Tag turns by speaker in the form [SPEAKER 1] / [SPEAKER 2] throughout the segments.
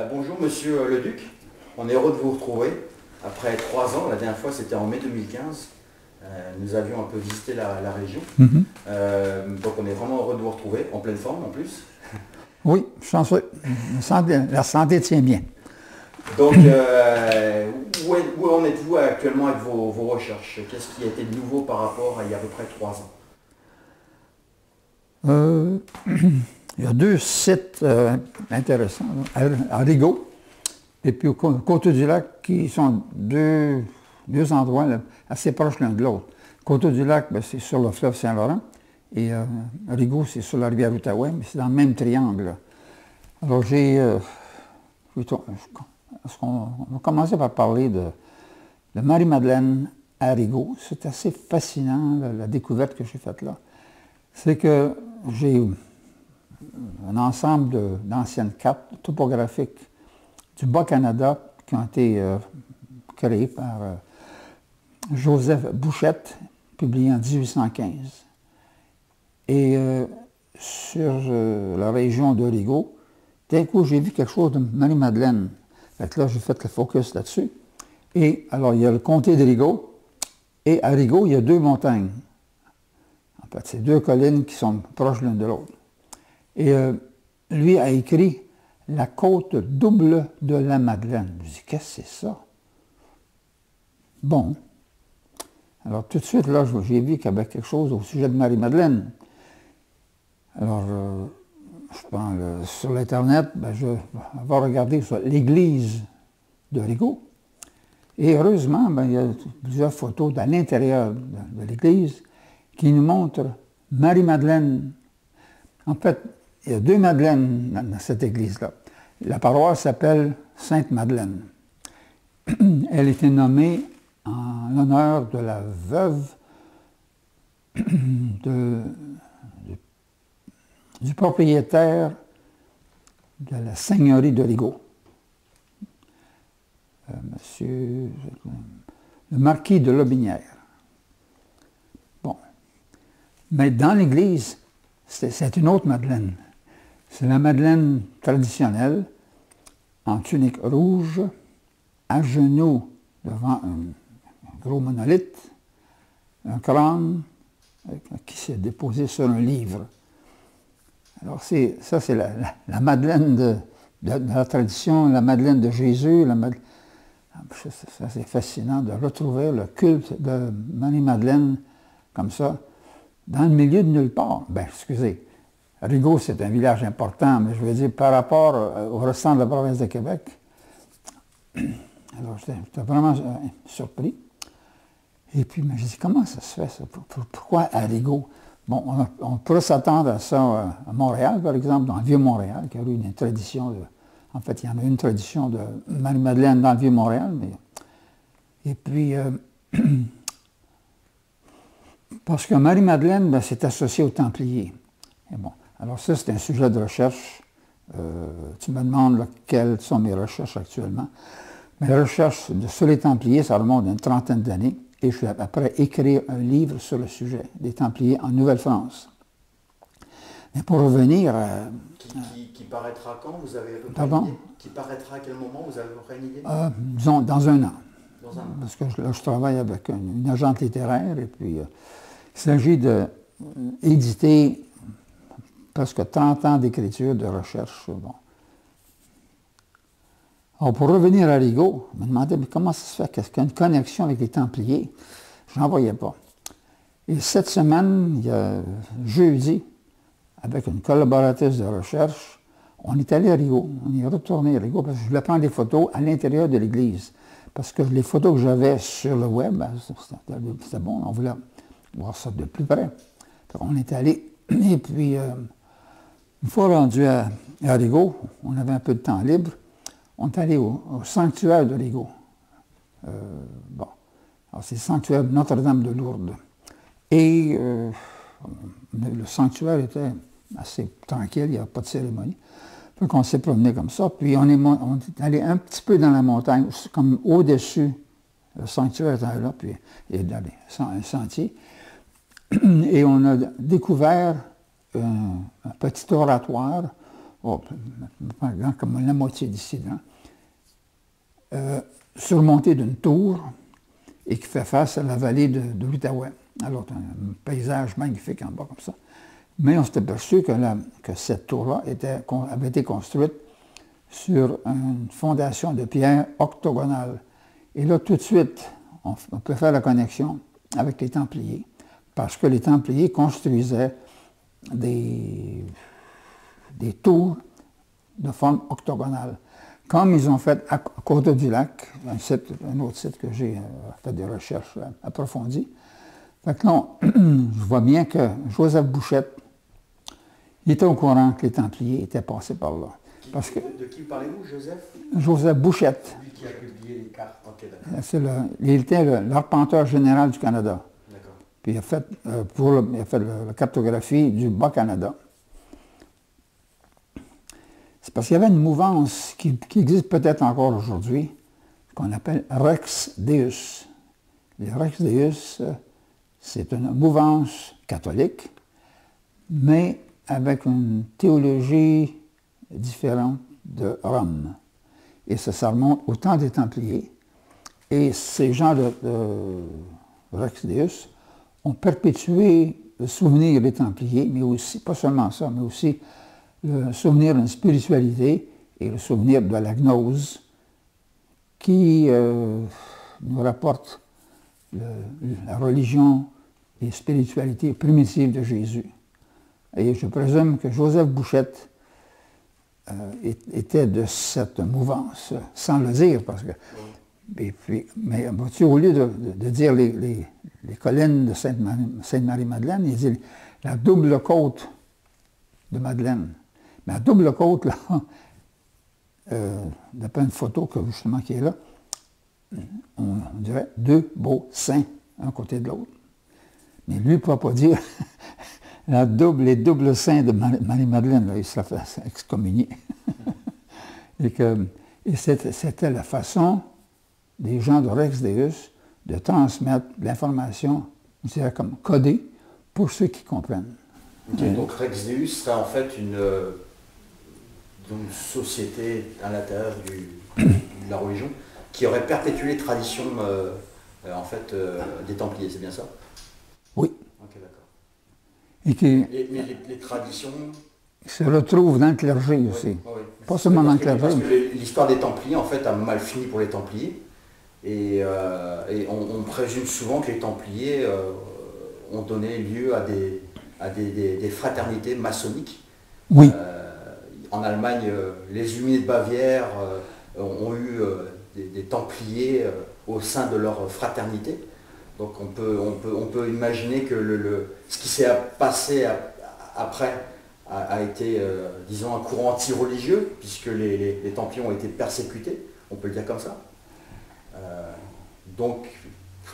[SPEAKER 1] Bonjour Monsieur Leduc, on est heureux de vous retrouver. Après 3 ans, la dernière fois c'était en mai 2015, nous avions un peu visité la région. Donc on est vraiment heureux de vous retrouver, en pleine forme en plus.
[SPEAKER 2] Oui, chanceux. La santé tient bien.
[SPEAKER 1] Donc où en êtes-vous actuellement avec vos recherches? Qu'est-ce qui a été de nouveau par rapport à il y a à peu près 3 ans?
[SPEAKER 2] Il y a 2 sites intéressants, à Rigaud et puis au Coteau-du-Lac, qui sont deux endroits là, assez proches l'un de l'autre. Coteau-du-Lac, c'est sur le fleuve Saint-Laurent, et Rigaud, c'est sur la rivière Outaouais, mais c'est dans le même triangle. Là. Alors on va commencer par parler de Marie-Madeleine à Rigaud. C'est assez fascinant, la découverte que j'ai faite là. C'est que j'ai un ensemble d'anciennes cartes topographiques du Bas-Canada qui ont été créées par Joseph Bouchette, publiées en 1815. Et sur la région de Rigaud, d'un coup, j'ai vu quelque chose de Marie-Madeleine. Fait là, j'ai fait le focus là-dessus. Et alors, il y a le comté de Rigaud, et à Rigaud, il y a 2 montagnes. En fait, c'est 2 collines qui sont proches l'une de l'autre. Et lui a écrit « La côte double de la Madeleine ». Je dis « Qu'est-ce que c'est ça? » Bon. Alors tout de suite, là, j'ai vu qu'il y avait quelque chose au sujet de Marie-Madeleine. Alors, je prends sur l'Internet, je vais regarder sur l'église de Rigaud. Et heureusement, il y a plusieurs photos à l'intérieur de l'église qui nous montrent Marie-Madeleine. En fait, il y a 2 Madeleines dans cette église-là. La paroisse s'appelle Sainte-Madeleine. Elle était nommée en l'honneur de la veuve du propriétaire de la seigneurie de Rigaud. Monsieur le marquis de Lobinière. Bon. Mais dans l'église, c'est une autre Madeleine. C'est la Madeleine traditionnelle, en tunique rouge, à genoux devant un gros monolithe, un crâne qui s'est déposé sur un livre. Alors ça, c'est la Madeleine de la tradition, la Madeleine de Jésus. Ça, c'est fascinant de retrouver le culte de Marie-Madeleine comme ça, dans le milieu de nulle part. Excusez. Rigaud, c'est un village important, mais je veux dire, par rapport au restant de la province de Québec, alors j'étais vraiment surpris. Et puis, je me dit, comment ça se fait, ça? Pourquoi à Rigaud? Bon, on pourrait s'attendre à ça à Montréal, par exemple, dans le Vieux-Montréal, qui a eu une tradition en fait, il y en a une tradition de Marie-Madeleine dans le Vieux-Montréal, et puis, parce que Marie-Madeleine, c'est associé aux Templiers. Et bon. Alors ça, c'est un sujet de recherche. Tu me demandes quelles sont mes recherches actuellement. Mes recherches sur les Templiers, ça remonte à une trentaine d'années, et je vais après écrire un livre sur le sujet des Templiers en Nouvelle-France. Mais pour revenir à...
[SPEAKER 1] Qui paraîtra quand? Vous avez à peu près
[SPEAKER 2] Pardon?
[SPEAKER 1] une idée? Qui paraîtra à quel moment? Vous avez à peu près une idée?
[SPEAKER 2] Disons, dans un an.
[SPEAKER 1] Dans un an.
[SPEAKER 2] Parce que là, je travaille avec une agente littéraire, et puis il s'agit d'éditer presque 30 ans d'écriture, de recherche. Bon. Alors, pour revenir à Rigaud, je me demandais, mais comment ça se fait? Qu'est-ce qu'il y a une connexion avec les Templiers? Je n'en voyais pas. Et cette semaine, il y a jeudi, avec une collaboratrice de recherche, on est allé à Rigaud. On est retourné à Rigaud parce que je voulais prendre des photos à l'intérieur de l'église. Parce que les photos que j'avais sur le web, c'était bon, on voulait voir ça de plus près. Donc, on est allé, et puis... une fois rendu à Rigaud, on avait un peu de temps libre, on est allé au sanctuaire de Rigaud. Bon, alors c'est le sanctuaire de Notre-Dame de Lourdes. Et le sanctuaire était assez tranquille, il n'y avait pas de cérémonie. Donc on s'est promené comme ça, puis on est allé un petit peu dans la montagne, comme au-dessus. Le sanctuaire était là, puis il y a un sentier. Et on a découvert un petit oratoire pas grand comme la moitié d'ici, surmonté d'une tour et qui fait face à la vallée de l'Outaouais. Alors, un paysage magnifique en bas comme ça. Mais on s'est aperçu que cette tour-là avait été construite sur une fondation de pierre octogonale. Et là, tout de suite, on peut faire la connexion avec les Templiers, parce que les Templiers construisaient des tours de forme octogonale, comme ils ont fait à Côte-du-Lac, un autre site que j'ai fait des recherches approfondies. Fait que là, je vois bien que Joseph Bouchette, il était au courant que les Templiers étaient passés par là.
[SPEAKER 1] De qui parlez-vous, Joseph?
[SPEAKER 2] Joseph Bouchette.
[SPEAKER 1] Lui qui a publié les cartes. Okay,
[SPEAKER 2] il était l'arpenteur général du Canada.
[SPEAKER 1] D'accord.
[SPEAKER 2] Puis il a fait, la cartographie du Bas-Canada. C'est parce qu'il y avait une mouvance qui existe peut-être encore aujourd'hui, qu'on appelle Rex Deus. Les Rex Deus, c'est une mouvance catholique, mais avec une théologie différente de Rome. Et ça remonte au temps des Templiers. Et ces gens de Rex Deus ont perpétué le souvenir des Templiers, mais aussi, pas seulement ça, mais aussi le souvenir d'une spiritualité et le souvenir de la gnose qui nous rapporte la religion et la spiritualité primitive de Jésus. Et je présume que Joseph Bouchette était de cette mouvance, sans le dire, parce que... Mais au lieu de dire les collines de Sainte-Marie-Madeleine, il dit la double côte de Madeleine. Mais la double côte, là, d'après une photo justement qui est là, on dirait deux beaux saints, un côté de l'autre. Mais lui ne peut pas dire les doubles saints de Marie-Madeleine, là, il se la fait excommunier. Et c'était la façon des gens de Rex Deus de transmettre l'information, je dirais comme codée, pour ceux qui comprennent.
[SPEAKER 1] Okay, donc Rex Deus serait en fait une société à l'intérieur de la religion qui aurait perpétué les traditions des Templiers, c'est bien ça?
[SPEAKER 2] Oui.
[SPEAKER 1] Ok, d'accord.
[SPEAKER 2] Et
[SPEAKER 1] les traditions
[SPEAKER 2] se retrouvent dans le clergé aussi.
[SPEAKER 1] Oui.
[SPEAKER 2] Pas seulement dans le clergé.
[SPEAKER 1] Parce que l'histoire des Templiers, en fait, a mal fini pour les Templiers. Et on présume souvent que les Templiers ont donné lieu à des fraternités maçonniques.
[SPEAKER 2] Oui.
[SPEAKER 1] En Allemagne, les Illuminés de Bavière ont eu des Templiers au sein de leur fraternité. Donc on peut imaginer que ce qui s'est passé après a été, disons, un courant anti-religieux, puisque les Templiers ont été persécutés, on peut le dire comme ça. Donc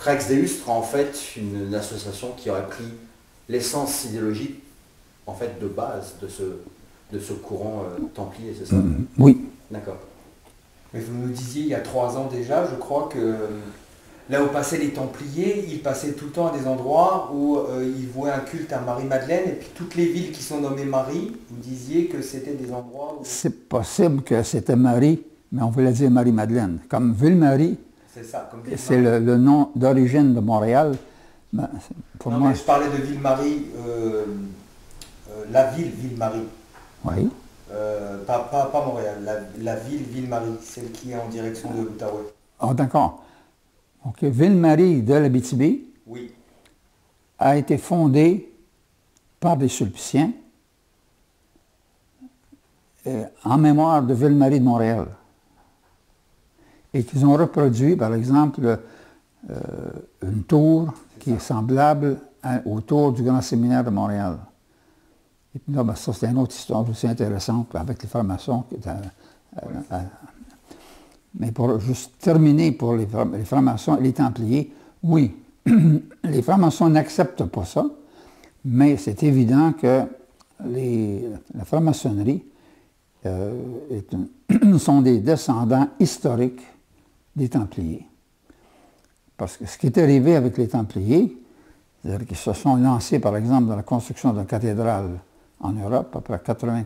[SPEAKER 1] Rex Deus sera en fait une association qui aurait pris l'essence idéologique en fait de base de ce courant templier, c'est ça?
[SPEAKER 2] Oui.
[SPEAKER 1] D'accord.
[SPEAKER 3] Mais vous nous disiez il y a 3 ans déjà, je crois que là où passaient les Templiers, ils passaient tout le temps à des endroits où ils vouaient un culte à Marie-Madeleine, et puis toutes les villes qui sont nommées Marie, vous disiez que c'était des endroits où...
[SPEAKER 2] C'est possible que c'était Marie, mais on voulait dire Marie-Madeleine. Comme Ville-Marie,
[SPEAKER 3] c'est ça, comme
[SPEAKER 2] c'est le nom d'origine de Montréal. Ben, pour
[SPEAKER 3] non,
[SPEAKER 2] moi,
[SPEAKER 3] mais je parlais de Ville-Marie, la ville Ville-Marie.
[SPEAKER 2] Oui.
[SPEAKER 3] Pas Montréal, la ville Ville-Marie, celle qui est en direction de l'Outaouais.
[SPEAKER 2] Ah, d'accord. OK. Ville-Marie de l'Abitibi
[SPEAKER 3] oui.
[SPEAKER 2] a été fondée par des Sulpiciens en mémoire de Ville-Marie de Montréal. Et qu'ils ont reproduit, par exemple, une tour qui est semblable au tour du Grand Séminaire de Montréal. Et puis là, ben, ça, c'est une autre histoire aussi intéressante avec les francs-maçons. Mais pour juste terminer pour les francs-maçons et les Templiers, oui, les francs-maçons n'acceptent pas ça, mais c'est évident que la franc-maçonnerie sont des descendants historiques des Templiers. Parce que ce qui est arrivé avec les Templiers, c'est-à-dire qu'ils se sont lancés, par exemple, dans la construction d'une cathédrale en Europe, à peu près 80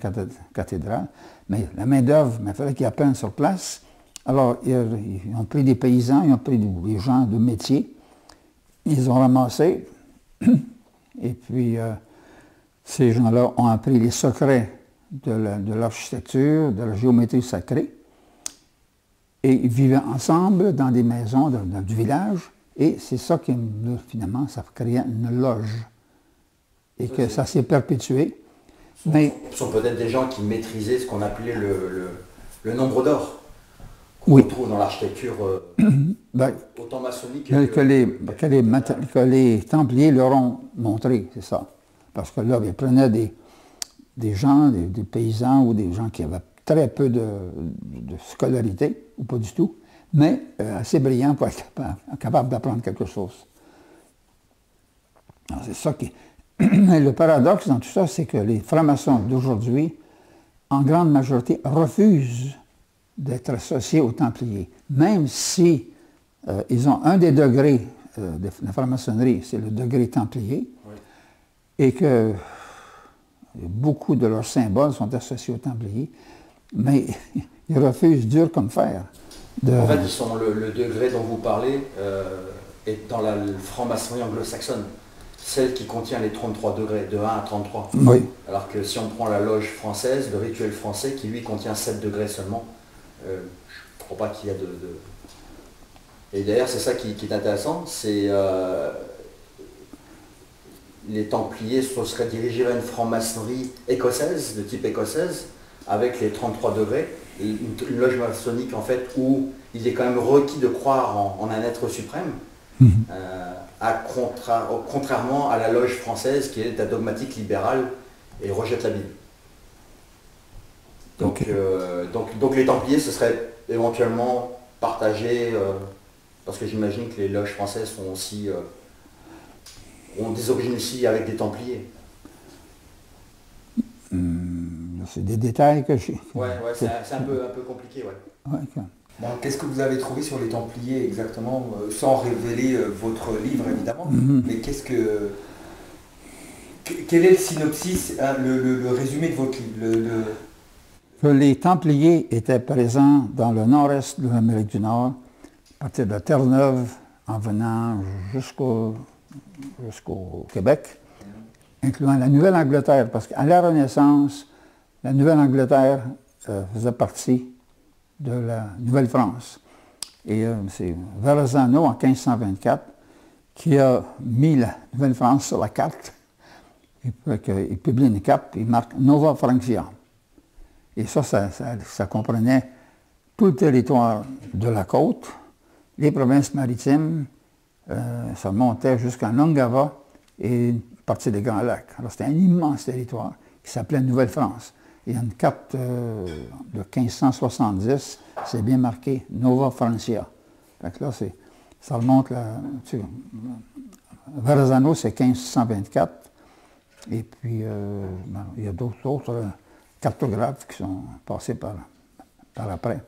[SPEAKER 2] cathédrales. Mais la main-d'œuvre, il fallait qu'ils apprennent sur place. Alors, ils ont pris des paysans, ils ont pris des gens de métier. Ils ont ramassé. Et puis, ces gens-là ont appris les secrets de l'architecture, de la géométrie sacrée. Et ils vivaient ensemble dans des maisons du village. Et c'est ça qui, finalement, ça créait une loge. Et que ça s'est perpétué.
[SPEAKER 1] Ce sont peut-être des gens qui maîtrisaient ce qu'on appelait le nombre d'or, qu'on
[SPEAKER 2] oui.
[SPEAKER 1] retrouve dans l'architecture autant maçonnique
[SPEAKER 2] que les Templiers leur ont montré, c'est ça. Parce que là, ils prenaient des gens, des paysans ou des gens qui avaient très peu de scolarité, ou pas du tout, mais assez brillants pour être capables d'apprendre quelque chose. C'est ça qui... Mais le paradoxe dans tout ça, c'est que les francs-maçons d'aujourd'hui, en grande majorité, refusent d'être associés aux Templiers. Même si ils ont un des degrés de la franc-maçonnerie, c'est le degré Templier, oui. Et que beaucoup de leurs symboles sont associés aux Templiers, mais ils refusent dur comme fer.
[SPEAKER 1] En fait, le degré dont vous parlez est dans la franc-maçonnerie anglo-saxonne. Celle qui contient les 33 degrés, de 1 à 33.
[SPEAKER 2] Oui.
[SPEAKER 1] Alors que si on prend la loge française, le rituel français, qui lui contient 7 degrés seulement, je ne crois pas qu'il y a de... Et d'ailleurs, c'est ça qui est intéressant, c'est les Templiers se seraient dirigés vers une franc-maçonnerie écossaise, de type écossaise, avec les 33 degrés, une loge maçonnique en fait, où il est quand même requis de croire en un être suprême. Contrairement à la loge française qui est dogmatique libérale et rejette la Bible. Donc, okay. donc les Templiers, ce serait éventuellement partagé, parce que j'imagine que les loges françaises sont aussi, ont des origines aussi avec des Templiers.
[SPEAKER 2] C'est des détails que j'ai...
[SPEAKER 1] Ouais, c'est un peu compliqué, ouais.
[SPEAKER 2] Okay.
[SPEAKER 3] Bon, qu'est-ce que vous avez trouvé sur les Templiers exactement, sans révéler votre livre évidemment, mais quel est le synopsis, hein, le résumé de votre livre
[SPEAKER 2] Que les Templiers étaient présents dans le nord-est de l'Amérique du Nord, à partir de Terre-Neuve, en venant jusqu'au Québec, incluant la Nouvelle-Angleterre, parce qu'à la Renaissance, la Nouvelle-Angleterre faisait partie de la Nouvelle-France. Et c'est Verrazano, en 1524, qui a mis la Nouvelle-France sur la carte. Il publie une carte, il marque Nova Francia. Et ça comprenait tout le territoire de la côte, les provinces maritimes, ça montait jusqu'en Ongava et une partie des Grands Lacs. Alors c'était un immense territoire qui s'appelait Nouvelle-France. Il y a une carte de 1570, c'est bien marqué Nova Francia. Donc là, ça remonte Verrazano, c'est 1524. Et puis, il y a d'autres cartographes qui sont passés par après.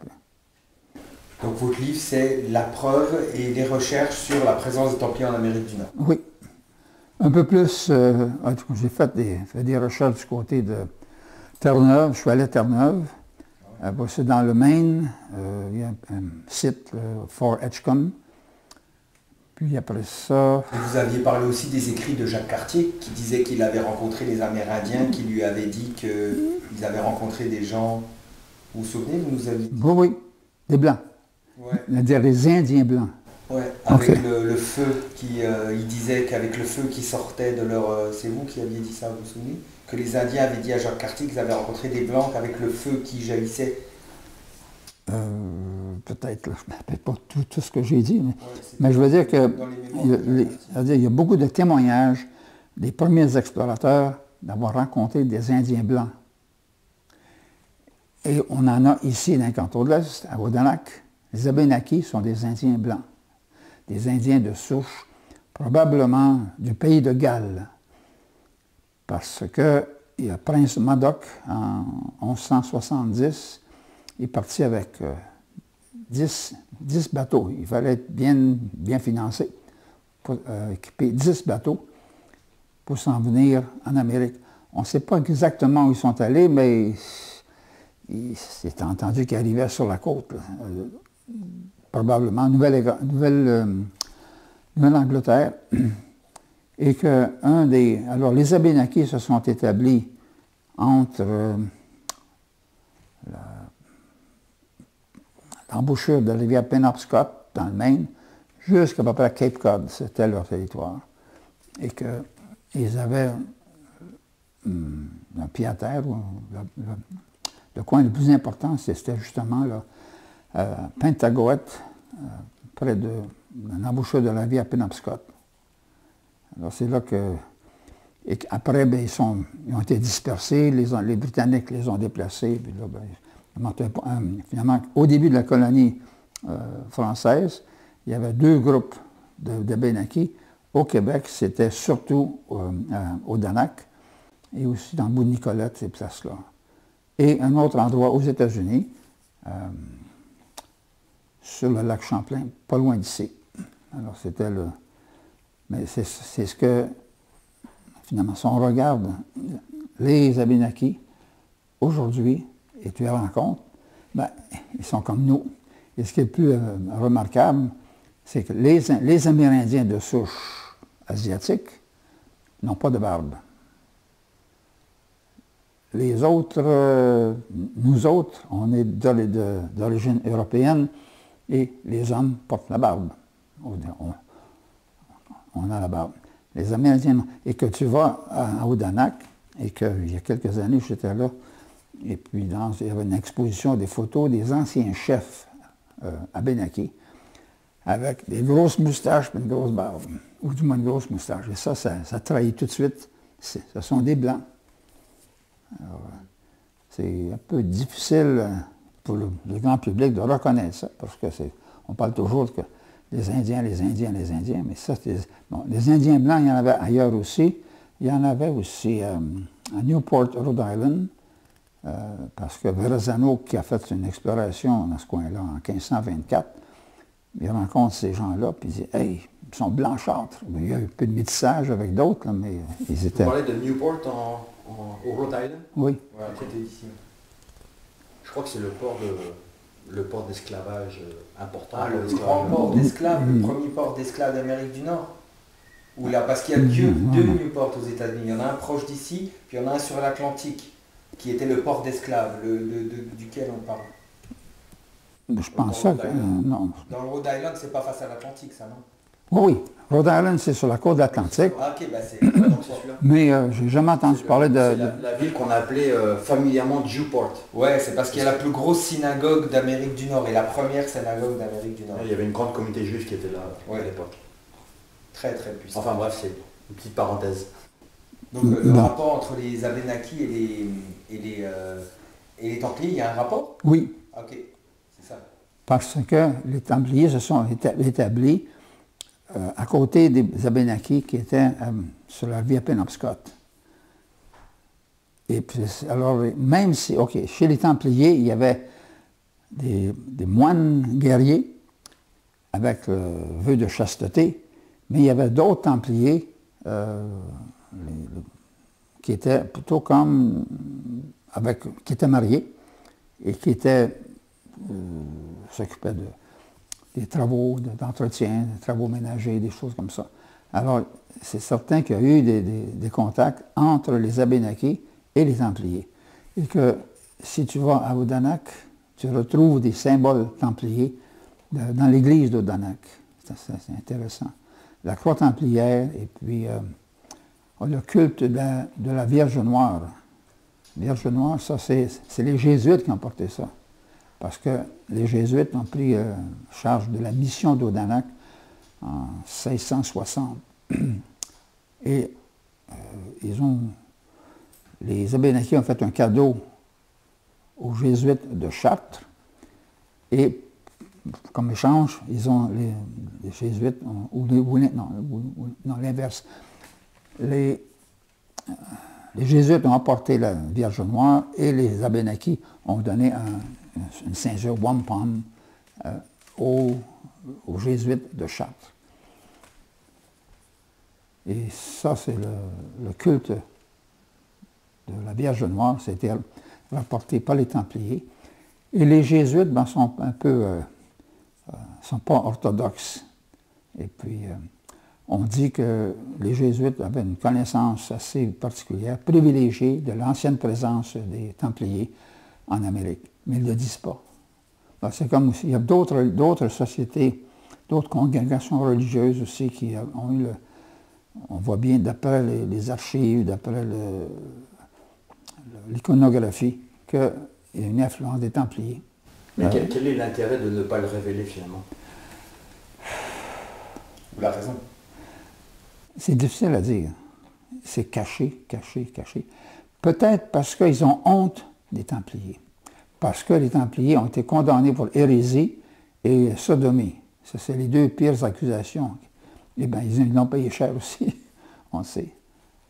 [SPEAKER 3] Donc votre livre, c'est la preuve et les recherches sur la présence des Templiers en Amérique du Nord.
[SPEAKER 2] Oui. Un peu plus, j'ai fait des recherches du côté de Terre-Neuve, je suis allé à Terre-Neuve. C'est dans le Maine, il y a un site, Fort Edgecombe. Puis après ça...
[SPEAKER 3] Et vous aviez parlé aussi des écrits de Jacques Cartier, qui disait qu'il avait rencontré les Amérindiens, qui lui avaient dit qu'ils avaient rencontré des gens... Vous vous souvenez, vous nous aviez dit?
[SPEAKER 2] Oui, des Blancs.
[SPEAKER 3] Ouais.
[SPEAKER 2] C'est-à-dire les Indiens blancs.
[SPEAKER 3] Oui, avec le feu, il disait qu'avec le feu qui sortait de leur... c'est vous qui aviez dit ça, vous vous souvenez? Que les Indiens avaient dit à Jacques Cartier qu'ils avaient rencontré des Blancs avec le feu qui jaillissait.
[SPEAKER 2] Peut-être, je ne me rappelle pas tout ce que j'ai dit, mais je veux dire qu'il y a beaucoup de témoignages des premiers explorateurs d'avoir rencontré des Indiens blancs. Et on en a ici dans le canton de l'Est, à Odanak. Les Abénakis sont des Indiens blancs, des Indiens de souche, probablement du pays de Galles. Parce que il y a Prince Madoc, en 1170, il est parti avec 10 bateaux. Il fallait être bien financé pour équiper 10 bateaux pour s'en venir en Amérique. On ne sait pas exactement où ils sont allés, mais c'est entendu qu'ils arrivaient sur la côte, là. Probablement Nouvelle-Angleterre. Et que alors les Abénakis se sont établis entre l'embouchure de la rivière Penobscot, dans le Maine, jusqu'à peu près Cape Cod, c'était leur territoire. Et qu'ils avaient un pied à terre, le coin le plus important, c'était justement là, Pentagoet, près de l'embouchure de la rivière Penobscot. Alors c'est là que... Et après, ben, ils ont été dispersés, les Britanniques les ont déplacés. Puis là, ben, finalement, au début de la colonie française, il y avait 2 groupes d'Abénakis. Au Québec, c'était surtout au Danak et aussi dans le bout de Nicolette, ces places-là. Et un autre endroit aux États-Unis, sur le lac Champlain, pas loin d'ici. Alors c'était le... Mais c'est ce que, finalement, si on regarde les Abénakis aujourd'hui, et tu les rencontres, ben, ils sont comme nous. Et ce qui est le plus remarquable, c'est que les Amérindiens de souche asiatique n'ont pas de barbe. Les autres, nous autres, on est d'origine européenne et les hommes portent la barbe. On a la barbe. Les Amérindiens, et que tu vas à Odanak, et qu'il y a quelques années, j'étais là, et puis il y avait une exposition des photos des anciens chefs Abénakis, avec des grosses moustaches et une grosse barbe, ou du moins une grosse moustache. Et ça trahit tout de suite, ce sont des Blancs. Alors, c'est un peu difficile pour le grand public de reconnaître ça, parce que on parle toujours que les Indiens, mais ça, bon, les Indiens blancs, il y en avait ailleurs aussi. Il y en avait aussi à Newport, Rhode Island, parce que Verrazano, qui a fait une exploration dans ce coin-là en 1524, il rencontre ces gens-là, puis il dit « Hey, ils sont blanchâtres. » Il y a eu un peu de métissage avec d'autres, mais ils étaient...
[SPEAKER 1] Vous parlez de Newport au Rhode Island?
[SPEAKER 2] Oui.
[SPEAKER 1] Ouais, c'était ici. Je crois que c'est le port d'esclavage important.
[SPEAKER 3] Ah, le grand port d'esclaves, le premier port d'esclaves d'Amérique du Nord. Ou là, parce qu'il y a deux Newport aux États-Unis. Il y en a un proche d'ici, puis il y en a un sur l'Atlantique, qui était le port d'esclaves, duquel on parle.
[SPEAKER 2] Je pense ça que... non.
[SPEAKER 3] Dans le Rhode Island, c'est pas face à l'Atlantique, ça, non?
[SPEAKER 2] Oui, Rhode Island, c'est sur la côte de l'Atlantique.
[SPEAKER 3] Ah, ok, bah c'est celui-là.
[SPEAKER 2] Mais j'ai jamais entendu parler de...
[SPEAKER 1] C'est la ville qu'on appelait familièrement Jewport.
[SPEAKER 3] Ouais, c'est parce qu'il y a la plus grosse synagogue d'Amérique du Nord, et la première synagogue d'Amérique du Nord.
[SPEAKER 1] Il y avait une grande communauté juive qui était là à l'époque.
[SPEAKER 3] Très très puissant.
[SPEAKER 1] Enfin bref, c'est une petite parenthèse.
[SPEAKER 3] Donc le rapport entre les Abénakis et les Templiers, il y a un rapport?
[SPEAKER 2] Oui.
[SPEAKER 3] Ok, c'est ça.
[SPEAKER 2] Parce que les Templiers se sont établis à côté des Abénakis qui étaient sur la rivière Penobscot. Et puis, alors, même si, OK, chez les Templiers, il y avait des moines guerriers avec le vœu de chasteté, mais il y avait d'autres Templiers qui étaient plutôt comme, qui étaient mariés et qui s'occupaient des travaux d'entretien, des travaux ménagers, des choses comme ça. Alors, c'est certain qu'il y a eu des contacts entre les Abénakis et les Templiers. Et que si tu vas à Odanak, tu retrouves des symboles templiers dans l'église d'Odanak. C'est intéressant. La croix templière et puis le culte de la Vierge Noire. La Vierge Noire, ça, c'est les Jésuites qui ont porté ça. Parce que les Jésuites ont pris charge de la mission d'Odanak en 1660. Et les Abénakis ont fait un cadeau aux Jésuites de Chartres. Et comme échange, les Jésuites, non, l'inverse. Les Jésuites ont apporté la Vierge Noire et les Abénakis ont donné une ceinture wampum aux Jésuites de Chartres. Et ça, c'est le culte de la Vierge Noire. Ça a été rapporté par les Templiers. Et les Jésuites sont un peu, sont pas orthodoxes. Et puis, on dit que les Jésuites avaient une connaissance assez particulière, privilégiée de l'ancienne présence des Templiers en Amérique. Mais ils ne le disent pas. C'est comme il y a d'autres sociétés, d'autres congrégations religieuses aussi qui ont eu on voit bien d'après les archives, d'après l'iconographie, qu'il y a une influence des Templiers.
[SPEAKER 1] Mais quel est l'intérêt de ne pas le révéler finalement?
[SPEAKER 3] Vous avez raison.
[SPEAKER 2] C'est difficile à dire. C'est caché, caché, caché. Peut-être parce qu'ils ont honte des Templiers. Parce que les Templiers ont été condamnés pour hérésie et sodomie. Ça, c'est les deux pires accusations. Eh bien, ils l'ont payé cher aussi, on le sait.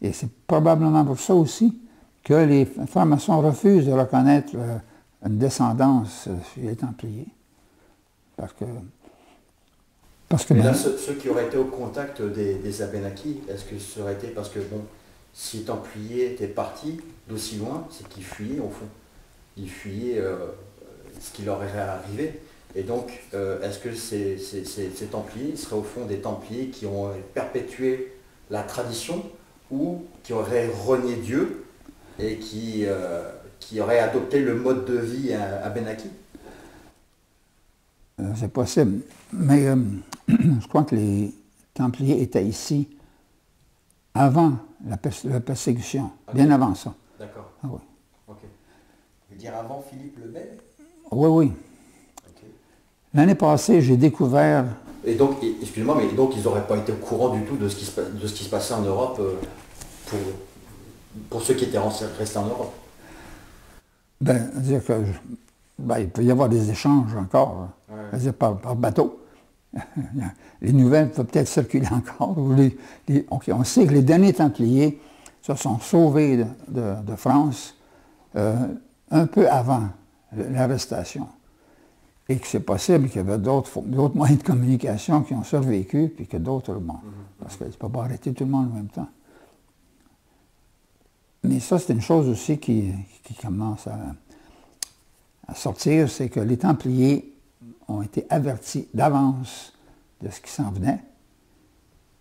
[SPEAKER 2] Et c'est probablement pour ça aussi que les francs-maçons refusent de reconnaître une descendance chez les Templiers. Parce que
[SPEAKER 1] mais là, ceux qui auraient été au contact des Abénaquis, est-ce que ça aurait été parce que, bon, si les Templiers étaient partis d'aussi loin, c'est qu'ils fuyaient, au fond. Ils fuyaient ce qui leur est arrivé. Et donc, est-ce que ces Templiers seraient au fond des Templiers qui ont perpétué la tradition ou qui auraient renié Dieu et qui auraient adopté le mode de vie abénaki?
[SPEAKER 2] C'est possible. Mais je crois que les Templiers étaient ici avant la persécution, bien avant ça.
[SPEAKER 1] D'accord.
[SPEAKER 2] Ah oui.
[SPEAKER 1] Okay.
[SPEAKER 3] Vous dire avant Philippe le Bel?
[SPEAKER 2] Oui, oui.
[SPEAKER 3] Okay.
[SPEAKER 2] L'année passée, j'ai découvert...
[SPEAKER 1] Et donc, excusez-moi, mais donc ils n'auraient pas été au courant du tout de ce qui se passait en Europe pour ceux qui étaient restés en Europe?
[SPEAKER 2] Ben, dire que... il peut y avoir des échanges encore, ouais. par bateau. Les nouvelles peuvent peut-être circuler encore. On sait que les derniers Templiers se sont sauvés de France un peu avant l'arrestation. Et que c'est possible qu'il y avait d'autres moyens de communication qui ont survécu, puis que d'autres, bon, parce qu'il ne peut pas arrêter tout le monde en même temps. Mais ça, c'est une chose aussi qui commence à sortir, c'est que les Templiers ont été avertis d'avance de ce qui s'en venait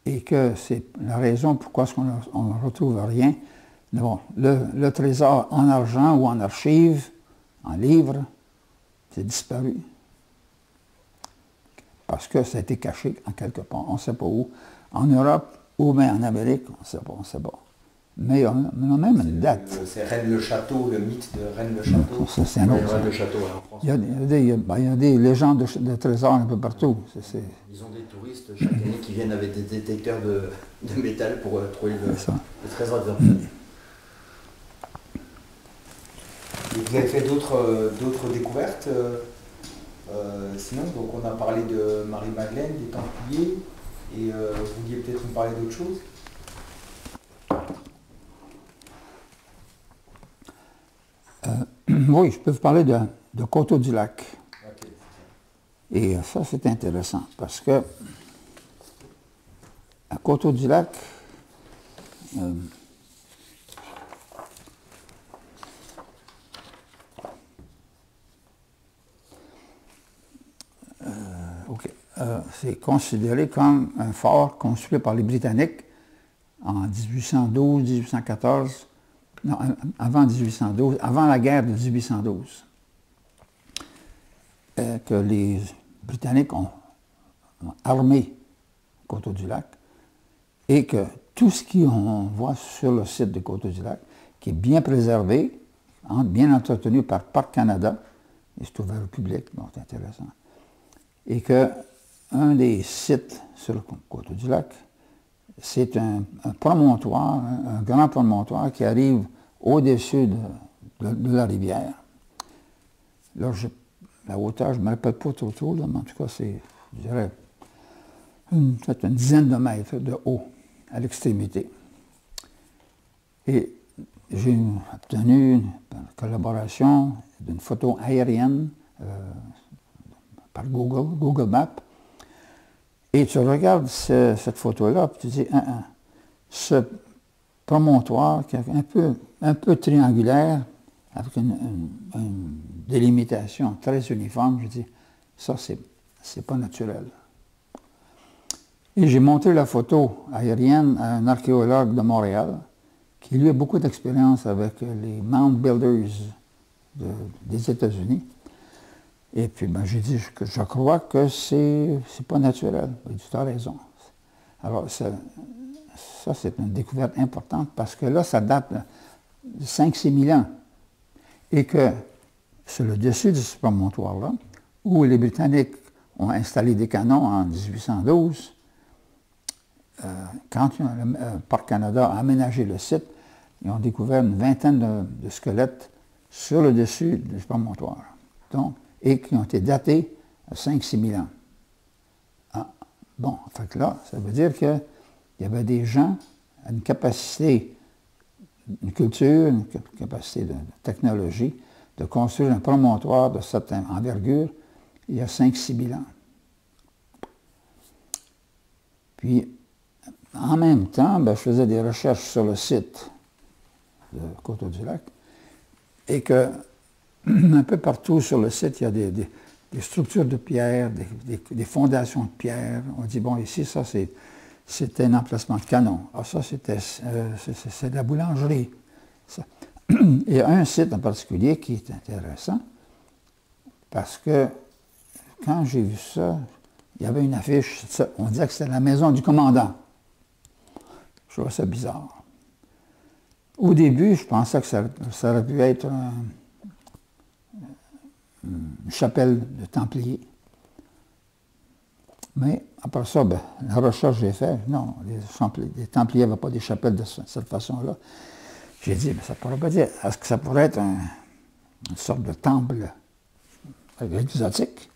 [SPEAKER 2] et que c'est la raison pourquoi on ne retrouve rien. Bon, le trésor en argent ou en archives, en livres, c'est disparu. Parce que ça a été caché en quelque part, on ne sait pas où. En Europe ou bien en Amérique, on ne sait pas. Mais on a même une date.
[SPEAKER 3] C'est Rennes-le-Château, le mythe de Rennes-le-Château.
[SPEAKER 2] Ça, c'est un autre.
[SPEAKER 1] Rennes-le-Château, en France.
[SPEAKER 2] Il y a des légendes de trésors un peu partout.
[SPEAKER 1] Ils ont des touristes chaque année qui viennent avec des détecteurs de métal pour trouver le trésor de
[SPEAKER 3] Vous avez fait d'autres découvertes sinon, donc on a parlé de Marie-Madeleine, des Templiers, et vous vouliez peut-être nous parler d'autre chose?
[SPEAKER 2] Oui, je peux vous parler de Coteau-du-Lac.
[SPEAKER 3] Okay.
[SPEAKER 2] Et ça, c'est intéressant parce que à Coteau-du-Lac, c'est considéré comme un fort construit par les Britanniques en 1812, 1814. Non, avant 1812, avant la guerre de 1812, que les Britanniques ont armé Coteau-du-Lac et que tout ce qu'on voit sur le site de Coteau-du-Lac, qui est bien préservé, bien entretenu par Parc Canada, et c'est ouvert au public, bon, c'est intéressant, et qu'un des sites sur le Coteau-du-Lac, c'est un promontoire, un grand promontoire qui arrive au-dessus de la rivière. Là, la hauteur, je ne me rappelle pas trop, là, mais en tout cas, c'est, je dirais, peut-être une dizaine de mètres de haut à l'extrémité. Et j'ai obtenu une collaboration d'une photo aérienne par Google Maps. Et tu regardes cette photo-là, puis tu dis, ce promontoire qui est un peu triangulaire, avec une délimitation très uniforme. Je dis, ça, c'est pas naturel. Et j'ai montré la photo aérienne à un archéologue de Montréal, qui lui a beaucoup d'expérience avec les mound builders des États-Unis. Et puis, ben, j'ai dit que je crois que c'est pas naturel. Il dit, tu as raison. Alors, ça, c'est une découverte importante parce que là, ça date de 5-6 000 ans. Et que sur le dessus de ce promontoire-là, où les Britanniques ont installé des canons en 1812, quand le Parc Canada a aménagé le site, ils ont découvert une vingtaine de squelettes sur le dessus du promontoire. Donc, et qui ont été datés à 5-6 000 ans. Ah, bon, en fait là, ça veut dire qu'il y avait des gens à une capacité, une culture, une capacité de technologie, de construire un promontoire de cette envergure il y a 5-6 000 ans. Puis, en même temps, ben, je faisais des recherches sur le site de Coteau-du-Lac et que un peu partout sur le site, il y a des structures de pierre, des fondations de pierre. On dit, bon, ici, ça, c'était un emplacement de canon. Ah, ça, c'est de la boulangerie. Ça. Il y a un site en particulier qui est intéressant parce que quand j'ai vu ça, il y avait une affiche, on disait que c'était la maison du commandant. Je trouvais ça bizarre. Au début, je pensais que ça aurait pu être une chapelle de Templiers. Mais après ça, ben, la recherche que j'ai faite, non, les Templiers n'avaient pas des chapelles de cette façon-là. J'ai dit, mais ça pourrait pas dire, est-ce que ça pourrait être une sorte de temple exotique?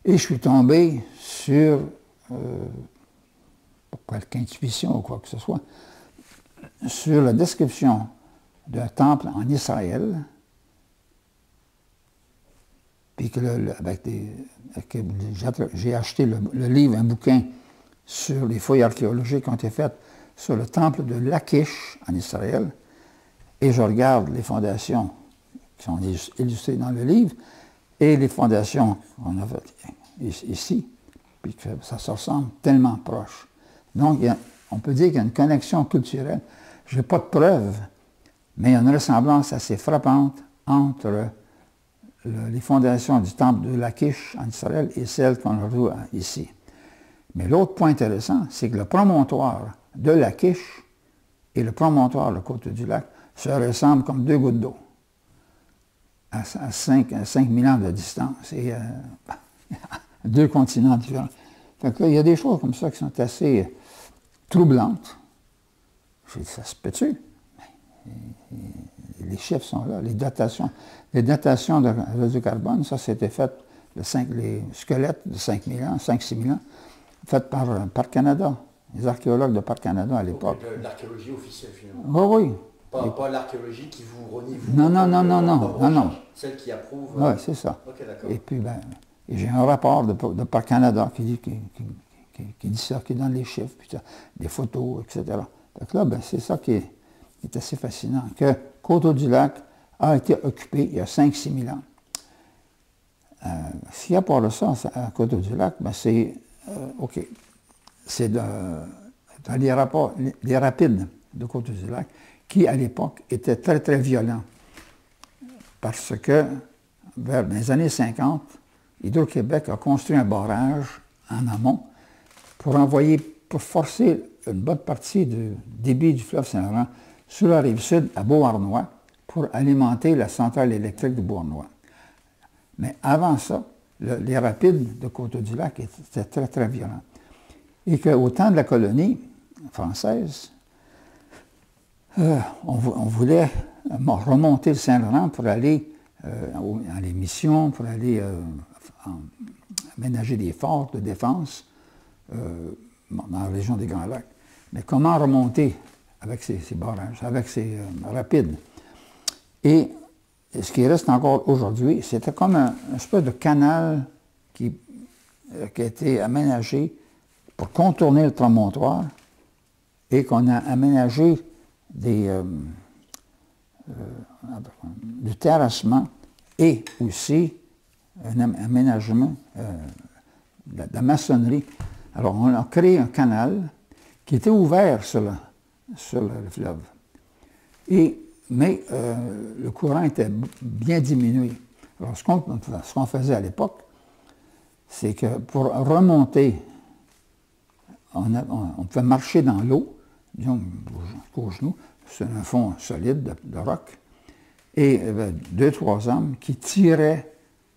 [SPEAKER 2] Et je suis tombé sur, pour quelque intuition ou quoi que ce soit, sur la description d'un temple en Israël, puis que j'ai acheté le livre, un bouquin sur les fouilles archéologiques qui ont été faites sur le temple de Lachish en Israël, et je regarde les fondations qui sont illustrées dans le livre, et les fondations qu'on a faites ici, puis que ça se ressemble tellement proche. Donc, on peut dire qu'il y a une connexion culturelle. Je n'ai pas de preuves, mais il y a une ressemblance assez frappante entre les fondations du temple de Lachish en Israël et celles qu'on retrouve ici. Mais l'autre point intéressant, c'est que le promontoire de Lachish et le promontoire de Coteau-du-Lac se ressemblent comme deux gouttes d'eau à 5 000 ans de distance et deux continents différents. Donc là, il y a des choses comme ça qui sont assez troublantes. J'ai dit, ça se peut-tu? Les chiffres sont là, les datations. Les datations de radiocarbone, ça c'était fait, les squelettes de 5 000 ans, 5-6 000 ans, faites par Parc Canada, les archéologues de Parc Canada à l'époque.
[SPEAKER 1] L'archéologie officielle finalement.
[SPEAKER 2] Oui, oui.
[SPEAKER 1] Pas l'archéologie qui vous renie, vous.
[SPEAKER 2] Non.
[SPEAKER 1] Celle qui approuve.
[SPEAKER 2] Oui, c'est ça.
[SPEAKER 1] Ok, d'accord.
[SPEAKER 2] Et puis, ben, j'ai un rapport de Parc Canada qui dit ça, qui donne les chiffres, puis des photos, etc. Donc là, ben, c'est ça qui est assez fascinant, que Coteau-du-Lac a été occupé il y a 5-6 000 ans. S'il y a pas de ça à Coteau-du-Lac, ben c'est OK. C'est dans les rapides de Coteau-du-Lac qui, à l'époque, étaient très, très violents. Parce que, vers les années 50, Hydro-Québec a construit un barrage en amont pour forcer une bonne partie du débit du fleuve Saint-Laurent sur la rive sud à Beauharnois pour alimenter la centrale électrique de Beauharnois. Mais avant ça, les rapides de Coteau-du-Lac étaient très, très violents. Et qu'au temps de la colonie française, on voulait remonter le Saint-Laurent pour aller dans les missions, pour aller aménager des forts de défense dans la région des Grands Lacs. Mais comment remonter avec ces barrages, avec ces rapides? Et ce qui reste encore aujourd'hui, c'était comme un espèce de canal qui a été aménagé pour contourner le promontoire et qu'on a aménagé du terrassement et aussi un aménagement de la maçonnerie. Alors, on a créé un canal qui était ouvert sur le fleuve. Mais le courant était bien diminué. Alors, ce qu'on faisait à l'époque, c'est que pour remonter, on pouvait marcher dans l'eau, disons, jusqu'aux genoux, sur un fond solide de roc, et il y avait 2-3 hommes qui tiraient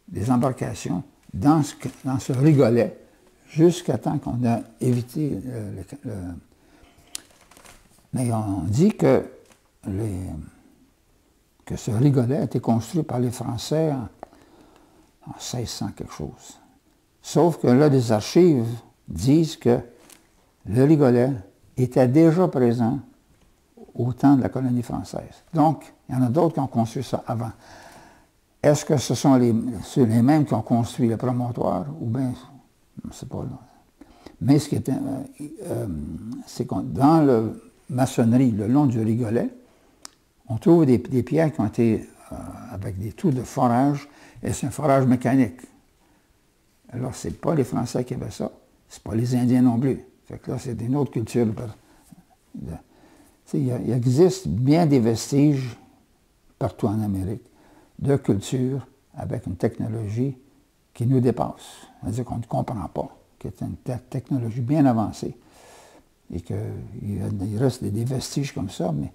[SPEAKER 2] des embarcations dans ce rigolet jusqu'à temps qu'on a évité Mais on dit que ce rigolet a été construit par les Français en 1600 quelque chose. Sauf que là, des archives disent que le rigolet était déjà présent au temps de la colonie française. Donc, il y en a d'autres qui ont construit ça avant. Est-ce que ce sont les mêmes qui ont construit le promontoire ou bien, je ne sais pas. Là. Mais ce qui était, c'est que dans la maçonnerie, le long du rigolet, on trouve des pierres qui ont été avec des trous de forage, et c'est un forage mécanique. Alors, ce n'est pas les Français qui avaient ça, ce n'est pas les Indiens non plus. Fait que là, c'est une autre culture. Il existe bien des vestiges partout en Amérique de culture avec une technologie qui nous dépasse, c'est-à-dire qu'on ne comprend pas, qui est une technologie bien avancée et qu'il reste des vestiges comme ça, mais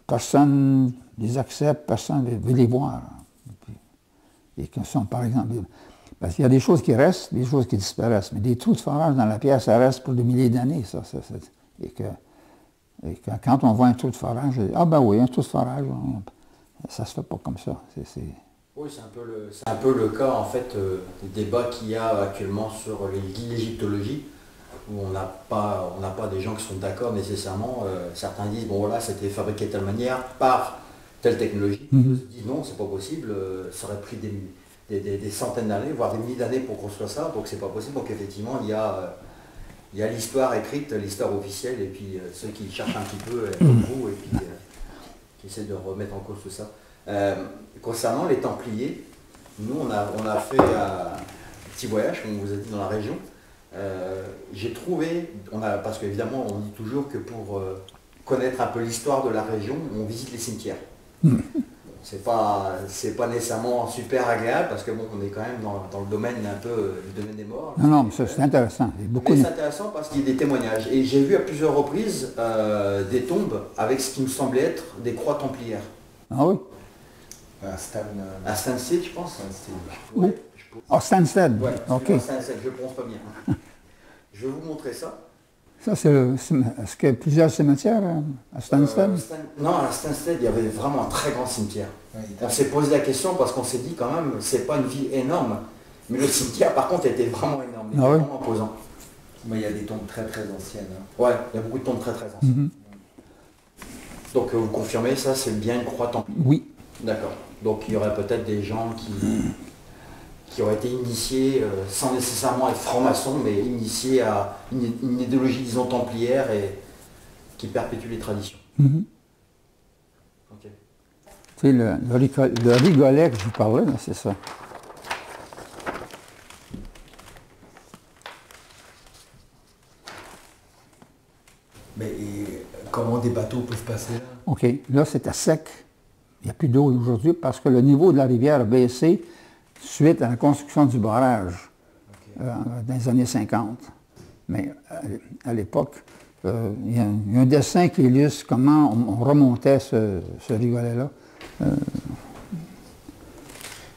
[SPEAKER 2] personne ne les accepte, personne ne veut les voir. Et que sont, par exemple, parce qu'il y a des choses qui restent, des choses qui disparaissent, mais des trous de forage dans la pierre, ça reste pour des milliers d'années, ça. Et quand on voit un trou de forage, je dis, ah ben oui, un trou de forage, ça se fait pas comme ça.
[SPEAKER 1] Oui, c'est un peu le cas, en fait, des débats qu'il y a actuellement sur l'égyptologie, où on n'a pas des gens qui sont d'accord nécessairement. Certains disent, bon voilà, c'était fabriqué de telle manière, par telle technologie. D'autres disent, non, c'est pas possible, ça aurait pris des centaines d'années, voire des milliers d'années pour construire ça, donc c'est pas possible. Donc effectivement, il y a l'histoire écrite, l'histoire officielle, et puis ceux qui cherchent un petit peu, comme vous, et puis qui essaient de remettre en cause tout ça. Concernant les Templiers, nous on a fait un petit voyage, comme on vous a dit, dans la région. J'ai trouvé, parce qu'évidemment on dit toujours que pour connaître un peu l'histoire de la région, on visite les cimetières. C'est pas nécessairement super agréable parce que bon, on est quand même dans le domaine un peu du domaine des morts.
[SPEAKER 2] Non, mais c'est intéressant.
[SPEAKER 1] C'est intéressant parce qu'il y a des témoignages. Et j'ai vu à plusieurs reprises des tombes avec ce qui me semblait être des croix templières.
[SPEAKER 2] Ah oui?
[SPEAKER 1] À Stansted, je pense.
[SPEAKER 2] Oui. Ah, Stansted.
[SPEAKER 1] Ouais,
[SPEAKER 2] ok.
[SPEAKER 1] Stansted, je ne prononce pas bien. Je vais vous montrer ça.
[SPEAKER 2] Ça, est-ce qu'il y a plusieurs cimetières à Stansted?
[SPEAKER 1] Non, à Stansted, il y avait vraiment un très grand cimetière. Oui, on s'est posé la question parce qu'on s'est dit quand même, c'est pas une ville énorme, mais le cimetière, par contre, était vraiment énorme, il était vraiment imposant.
[SPEAKER 3] Mais il y a des tombes très très anciennes. Hein.
[SPEAKER 1] Ouais, il y a beaucoup de tombes très très anciennes. Donc vous confirmez, ça c'est bien une croix templière?
[SPEAKER 2] Oui.
[SPEAKER 1] D'accord. Donc il y aurait peut-être des gens qui auraient été initiés, sans nécessairement être francs-maçons, mais initiés à une idéologie, disons, templière et qui perpétue les traditions.
[SPEAKER 2] Okay. Tu sais, le rigolet que je vous parlais, c'est ça.
[SPEAKER 3] Mais comment des bateaux peuvent passer là?
[SPEAKER 2] OK. Là, c'est à sec. Il n'y a plus d'eau aujourd'hui parce que le niveau de la rivière a baissé suite à la construction du barrage dans les années 50. Mais à l'époque, il y a un dessin qui illustre comment on remontait ce rigolet-là.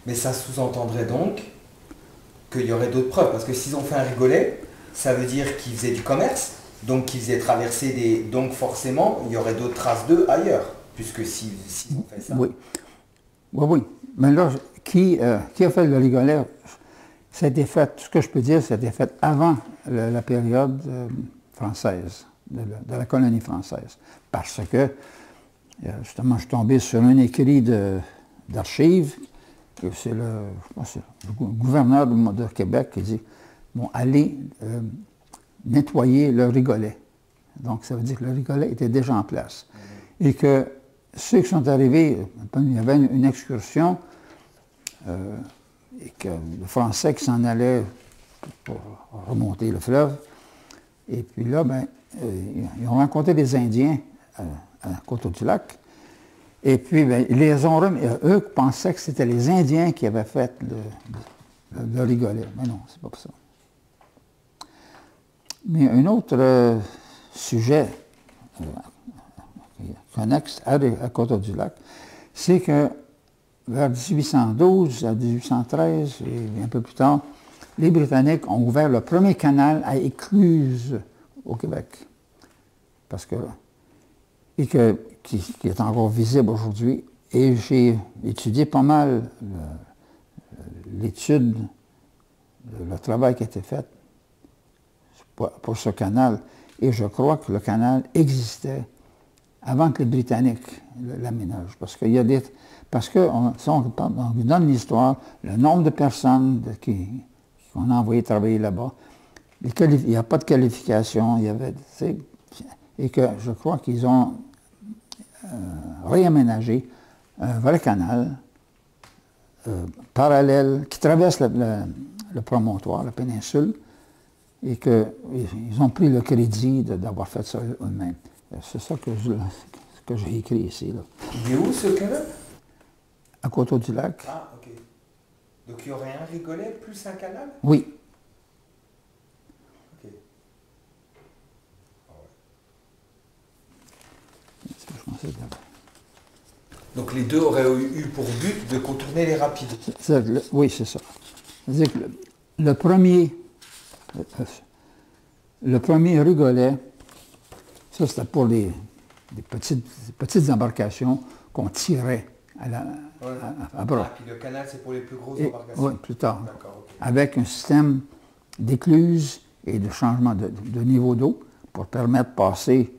[SPEAKER 3] Mais ça sous-entendrait donc qu'il y aurait d'autres preuves. Parce que s'ils ont fait un rigolet, ça veut dire qu'ils faisaient du commerce, donc qu'ils faisaient traverser des... Donc forcément, il y aurait d'autres traces d'eux ailleurs, puisque s'ils ont fait ça.
[SPEAKER 2] Oui. Oui. Mais là, qui a fait le rigolet? Ça a été fait, tout ce que je peux dire, ça a été fait avant la période française, de la colonie française. Parce que, justement, je suis tombé sur un écrit d'archives, c'est le gouverneur de Québec qui dit, bon, allez nettoyer le rigolet. Donc, ça veut dire que le rigolet était déjà en place. Et que ceux qui sont arrivés, il y avait une excursion, et que le Français qui s'en allait pour remonter le fleuve. Et puis là, ils ont rencontré des Indiens à Coteau-du-Lac. Et puis, ils les ont remis. Eux pensaient que c'était les Indiens qui avaient fait le rigolet. Mais non, c'est pas pour ça. Mais un autre sujet connexe à Coteau-du-Lac, c'est que vers 1812 à 1813 et un peu plus tard, les Britanniques ont ouvert le premier canal à écluse au Québec. Parce que, qui est encore visible aujourd'hui. Et j'ai étudié pas mal l'étude, le travail qui a été fait pour ce canal. Et je crois que le canal existait avant que les Britanniques l'aménagent. Parce qu'il y a des... Parce que, si on donne l'histoire, le nombre de personnes qu'on a envoyé travailler là-bas, il n'y a pas de qualification, il y avait... Et que je crois qu'ils ont réaménagé un vrai canal parallèle qui traverse le promontoire, la péninsule, et qu'ils ont pris le crédit d'avoir fait ça eux-mêmes. C'est ça que j'ai écrit ici. Là.
[SPEAKER 3] Il est où ce canal?
[SPEAKER 2] À Coteau-du-Lac.
[SPEAKER 3] Ah, ok. Donc il y aurait un rigolet plus un canal?
[SPEAKER 2] Oui.
[SPEAKER 3] Ok. Donc les deux auraient eu pour but de contourner les rapides.
[SPEAKER 2] Oui, c'est ça. C'est-à-dire que le premier rigolet, ça c'était pour des petites embarcations qu'on tirait à bras.
[SPEAKER 3] Ah, puis le canal c'est pour les plus grosses embarcations.
[SPEAKER 2] Oui, plus tard.
[SPEAKER 3] Okay.
[SPEAKER 2] Avec un système d'écluse et de changement de niveau d'eau pour permettre de passer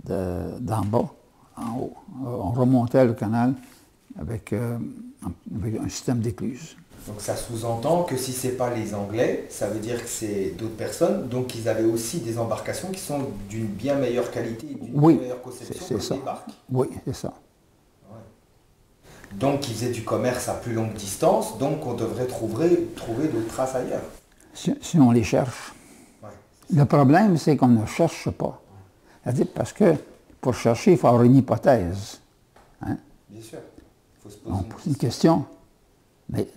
[SPEAKER 2] d'en bas en haut. On remontait le canal avec un système d'écluse.
[SPEAKER 3] Donc ça sous-entend que si ce n'est pas les Anglais, ça veut dire que c'est d'autres personnes, donc ils avaient aussi des embarcations qui sont d'une bien meilleure qualité, d'une meilleure conception que les barques.
[SPEAKER 2] Oui, c'est ça.
[SPEAKER 3] Ouais. Donc ils faisaient du commerce à plus longue distance, donc on devrait trouver d'autres traces ailleurs.
[SPEAKER 2] Si on les cherche.
[SPEAKER 3] Ouais,
[SPEAKER 2] le problème, c'est qu'on ne cherche pas. C'est-à-dire parce que pour chercher, il faut avoir une hypothèse. Hein?
[SPEAKER 3] Bien sûr. Il faut se
[SPEAKER 2] poser une question. Mais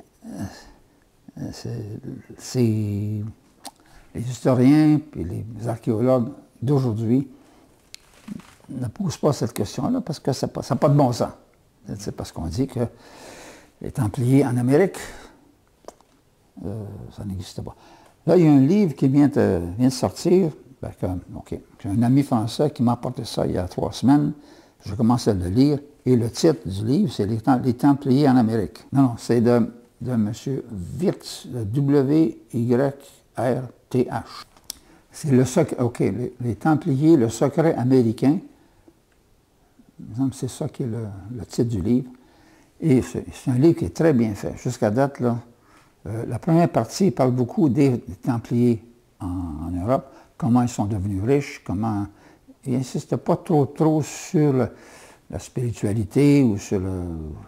[SPEAKER 2] c'est les historiens et les archéologues d'aujourd'hui ne posent pas cette question-là parce que ça n'a pas de bon sens. C'est parce qu'on dit que les Templiers en Amérique, ça n'existe pas. Là, il y a un livre qui vient de sortir. J'ai un ami français qui m'a apporté ça il y a 3 semaines. Je commence à le lire. Et le titre du livre, c'est Les Templiers en Amérique. Non, c'est de M. Wirtz, W-Y-R-T-H. C'est le secret, les Templiers, le secret américain. C'est ça qui est le titre du livre. Et c'est un livre qui est très bien fait. Jusqu'à date, là, la première partie parle beaucoup des Templiers en Europe, comment ils sont devenus riches, comment... Il n'insiste pas trop sur la spiritualité ou sur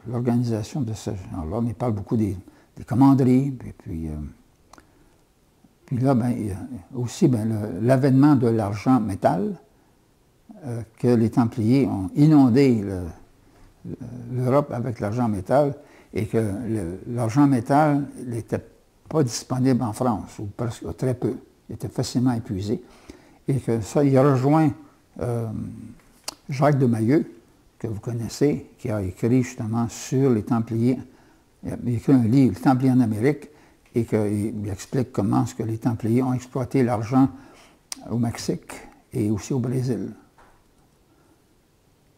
[SPEAKER 2] l'organisation de ce genre-là, mais il parle beaucoup des commanderies, puis là, il y a aussi l'avènement de l'argent métal, que les Templiers ont inondé l'Europe avec l'argent métal, et que l'argent métal n'était pas disponible en France, ou presque très peu. Il était facilement épuisé. Et que ça, il a rejoint Jacques de Mayeux, que vous connaissez, qui a écrit justement sur les Templiers. Il a écrit un livre, Les Templiers en Amérique, et qu'il explique comment est-ce que les Templiers ont exploité l'argent au Mexique et aussi au Brésil.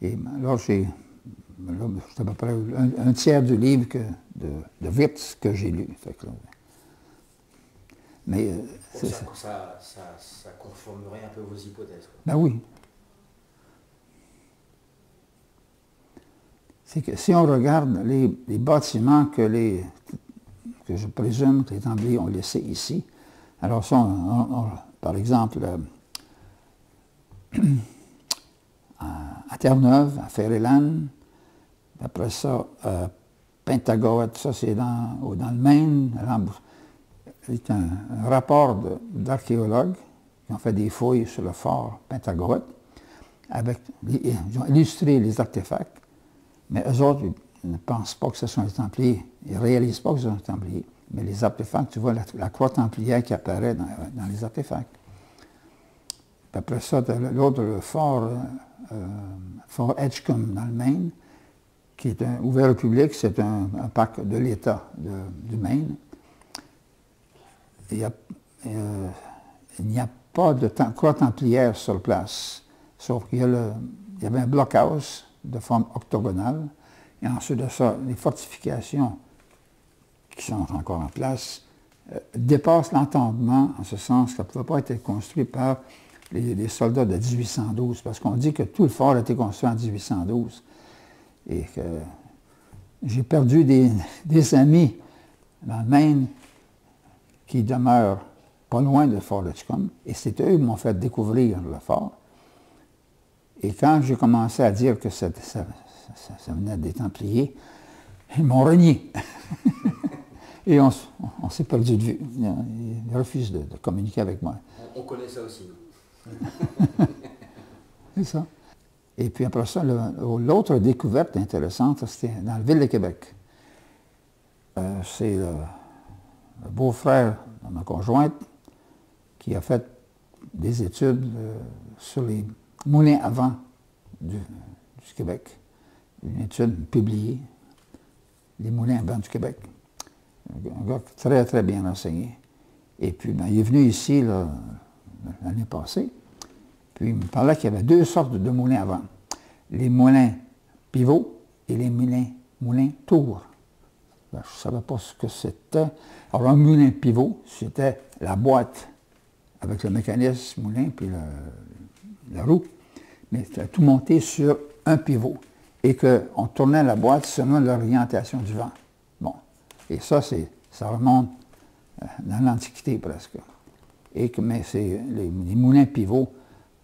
[SPEAKER 2] Et là, c'est à peu près un tiers du livre de Wirtz que j'ai lu. Fait que, mais
[SPEAKER 1] ça conformerait un peu vos hypothèses. Quoi.
[SPEAKER 2] Ben oui. C'est que si on regarde les bâtiments que je présume que les Templiers ont laissés ici, alors ça, par exemple, à Terre-Neuve, à Ferryland. Après ça, Pentagoet, ça c'est dans le Maine. C'est un rapport d'archéologues qui ont fait des fouilles sur le fort Pentagoet. Ils ont illustré les artefacts, mais eux autres, ils ne pensent pas que ce sont les Templiers. Ils ne réalisent pas que ce sont les Templiers. Mais les artefacts, tu vois la croix templière qui apparaît dans les artefacts. Puis après ça, l'autre, le fort Edgecombe dans le Maine, qui est ouvert au public, c'est un parc de l'État du Maine. Il n'y a pas de croix templière sur place, sauf qu'il y avait un blockhouse de forme octogonale, et ensuite de ça, les fortifications qui sont encore en place dépassent l'entendement, en ce sens qu'elles ne pouvaient pas être construites par les soldats de 1812, parce qu'on dit que tout le fort a été construit en 1812. Et que j'ai perdu des amis dans le Maine qui demeurent pas loin de Fort Edgecombe, et c'est eux qui m'ont fait découvrir le fort. Et quand j'ai commencé à dire que ça venait des Templiers, ils m'ont renié. Et on s'est perdu de vue. Ils refusent de communiquer avec moi.
[SPEAKER 1] On connaît ça aussi.
[SPEAKER 2] C'est ça. Et puis après ça, l'autre découverte intéressante, c'était dans la ville de Québec. C'est le beau-frère de ma conjointe qui a fait des études sur les moulins à vent du Québec. Une étude publiée, les moulins à vent du Québec. Un gars très, très bien renseigné. Et puis, il est venu ici l'année passée. Puis, il me parlait qu'il y avait deux sortes de moulins à vent. Les moulins pivots et les moulins tours. Ben, je ne savais pas ce que c'était. Alors, un moulin pivot, c'était la boîte avec le mécanisme moulin puis la roue. Mais c'était tout monté sur un pivot. Et qu'on tournait la boîte selon l'orientation du vent. Bon. Et ça remonte dans l'Antiquité presque. Mais les moulins pivots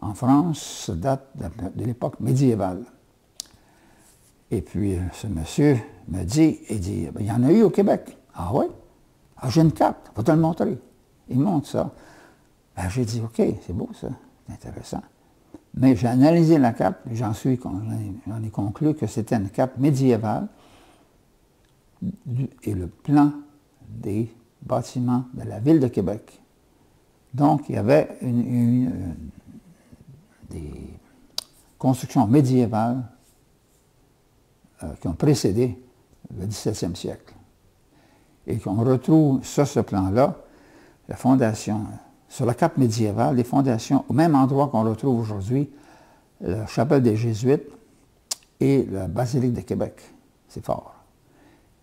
[SPEAKER 2] en France datent de l'époque médiévale. Et puis ce monsieur me dit, il y en a eu au Québec. Ah oui? Ah, j'ai une carte, va te le montrer. Il montre ça. Ben, j'ai dit, OK, c'est beau ça, c'est intéressant. Mais j'ai analysé la carte, j'en ai conclu que c'était une carte médiévale et le plan des bâtiments de la ville de Québec. Donc, il y avait des constructions médiévales qui ont précédé le 17e siècle. Et qu'on retrouve sur ce plan-là, la fondation, sur la carte médiévale, les fondations, au même endroit qu'on retrouve aujourd'hui la chapelle des Jésuites et la basilique de Québec. C'est fort.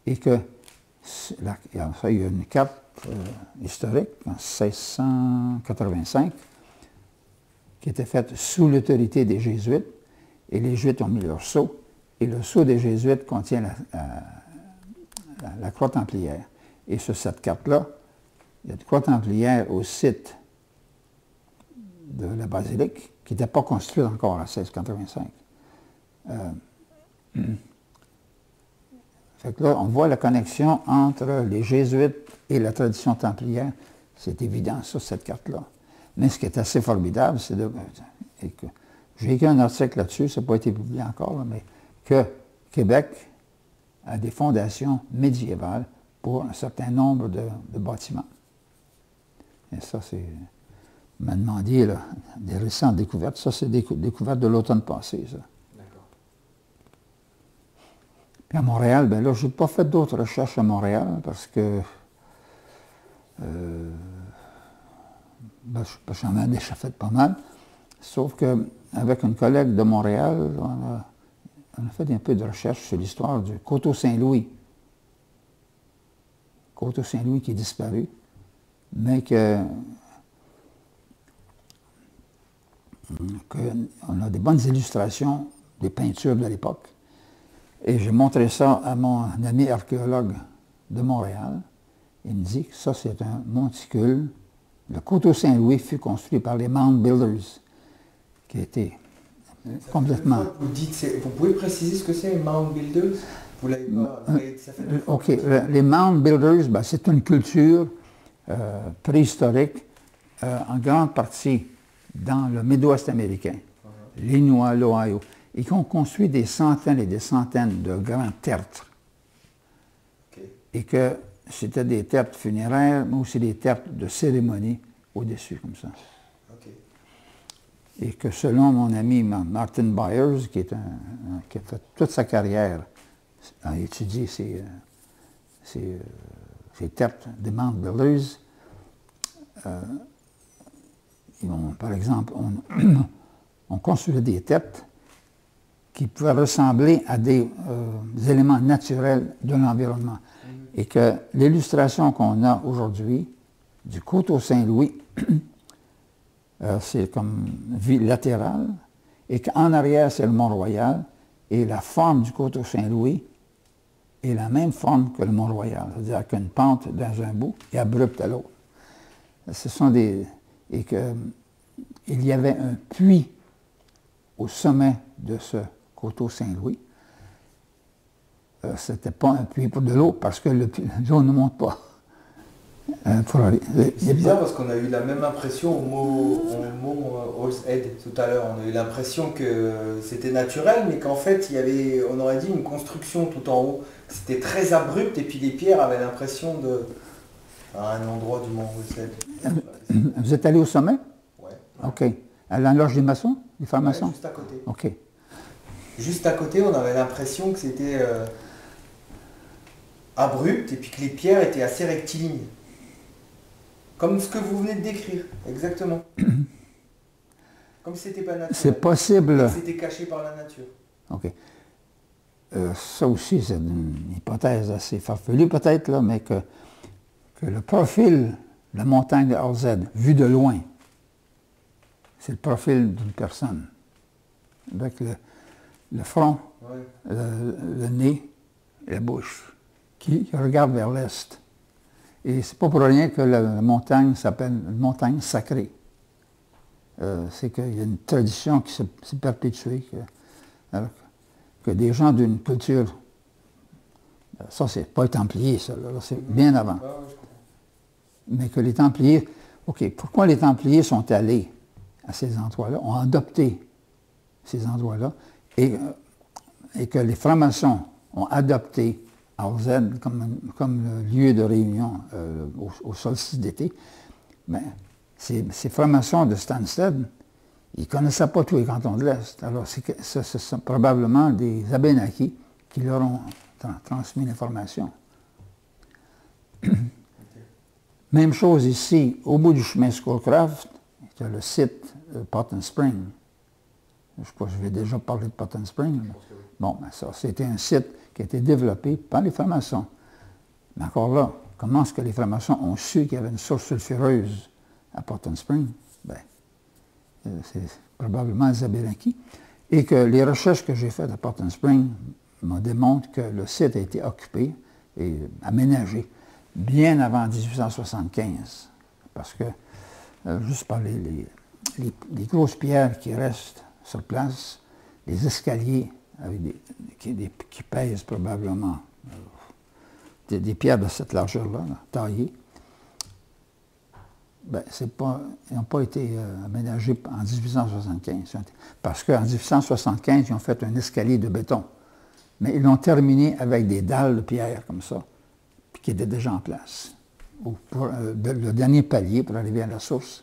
[SPEAKER 2] Et que, il y a une carte historique en 1685 qui était faite sous l'autorité des Jésuites, et les Jésuites ont mis leur sceau, et le sceau des Jésuites contient la croix templière. Et sur cette carte-là, il y a une croix templière au site de la basilique, qui n'était pas construite encore en 1685. Fait que là, on voit la connexion entre les Jésuites et la tradition templière. C'est évident sur cette carte-là. Mais ce qui est assez formidable, c'est que j'ai écrit un article là-dessus, ça n'a pas été publié encore, mais que Québec a des fondations médiévales pour un certain nombre de bâtiments. Et ça, c'est... On m'a demandé là, des récentes découvertes. Ça, c'est des découvertes de l'automne passé, ça.
[SPEAKER 1] D'accord.
[SPEAKER 2] Puis à Montréal, bien là, je n'ai pas fait d'autres recherches à Montréal parce que j'en ai déjà fait pas mal. Sauf qu'avec une collègue de Montréal, on a fait un peu de recherche sur l'histoire du Coteau Saint-Louis. Coteau Saint-Louis qui est disparu, mais qu'on a des bonnes illustrations des peintures de l'époque. Et j'ai montré ça à mon ami archéologue de Montréal. Il me dit que ça, c'est un monticule. Le Coteau Saint-Louis fut construit par les Mound Builders, qui a été complètement.
[SPEAKER 3] Vous pouvez préciser ce que c'est, Mound Builders? Vous l'avez pas, ça fait
[SPEAKER 2] OK. Les Mound Builders, ben, c'est une culture préhistorique, en grande partie dans le Midwest américain, l'Illinois, l'Ohio, et qui ont construit des centaines et des centaines de grands tertres.
[SPEAKER 3] Okay.
[SPEAKER 2] Et que c'était des tertres funéraires, mais aussi des tertres de cérémonie au-dessus, comme ça.
[SPEAKER 3] Okay.
[SPEAKER 2] Et que selon mon ami Martin Byers, qui a fait toute sa carrière à étudier ces tertres des Mound Builders, par exemple, on construisait des tertres qui pouvaient ressembler à des éléments naturels de l'environnement. Et que l'illustration qu'on a aujourd'hui du Coteau-Saint-Louis, c'est comme ville latérale, et qu'en arrière, c'est le Mont-Royal, et la forme du Coteau-Saint-Louis est la même forme que le Mont-Royal, c'est-à-dire qu'une pente dans un bout et abrupte à l'autre. Ce sont des... Et qu'il y avait un puits au sommet de ce Coteau-Saint-Louis. Ce n'était pas un puits pour de l'eau, parce que l'eau ne monte pas.
[SPEAKER 3] C'est bizarre parce qu'on a eu la même impression au mot Horse Head tout à l'heure. On a eu l'impression que c'était naturel, mais qu'en fait, il y avait, on aurait dit, une construction tout en haut. C'était très abrupt et puis les pierres avaient l'impression de... à un endroit du mont Horse Head.
[SPEAKER 2] Vous êtes allé au sommet?
[SPEAKER 3] Oui.
[SPEAKER 2] OK. À la loge des maçons? Des frères maçons?
[SPEAKER 3] Juste à côté.
[SPEAKER 2] OK.
[SPEAKER 3] Juste à côté, on avait l'impression que c'était abrupt et puis que les pierres étaient assez rectilignes. Comme ce que vous venez de décrire, exactement. Comme si c'était pas naturel.
[SPEAKER 2] C'est possible.
[SPEAKER 3] C'était caché par la nature.
[SPEAKER 2] OK. Ça aussi, c'est une hypothèse assez farfelue peut-être, là, mais que le profil de la montagne de RZ, vu de loin, c'est le profil d'une personne. Avec le front, ouais. le nez et la bouche, qui regarde vers l'est. Et c'est pas pour rien que la montagne s'appelle une montagne sacrée. C'est qu'il y a une tradition qui s'est perpétuée, que des gens d'une culture, ça c'est pas les Templiers, ça, là, c'est bien avant. Mais que les Templiers, OK, pourquoi les Templiers sont allés à ces endroits-là, ont adopté ces endroits-là, et que les francs-maçons ont adopté RZ comme le lieu de réunion au solstice d'été, mais ces francs-maçons de Stansted, ils ne connaissaient pas tous les cantons de l'Est. Alors, ce sont probablement des Abénaquis qui leur ont transmis l'information. Même chose ici, au bout du chemin Schoolcraft, il y a le site Potten Spring. Je ne sais pas, je vais déjà parler de Potten Spring. Bon, ben ça, c'était un site qui a été développé par les francs-maçons. Mais encore là, comment est-ce que les francs-maçons ont su qu'il y avait une source sulfureuse à Potten Spring? Ben, c'est probablement les Abénaquis. Et que les recherches que j'ai faites à Potten Spring me démontrent que le site a été occupé et aménagé bien avant 1875. Parce que, juste par les grosses pierres qui restent sur place, les escaliers avec qui pèsent probablement des pierres de cette largeur-là, taillées, ben, ils n'ont pas été aménagés en 1875. Parce qu'en 1875, ils ont fait un escalier de béton. Mais ils l'ont terminé avec des dalles de pierre comme ça, qui étaient déjà en place. Le dernier palier pour arriver à la source.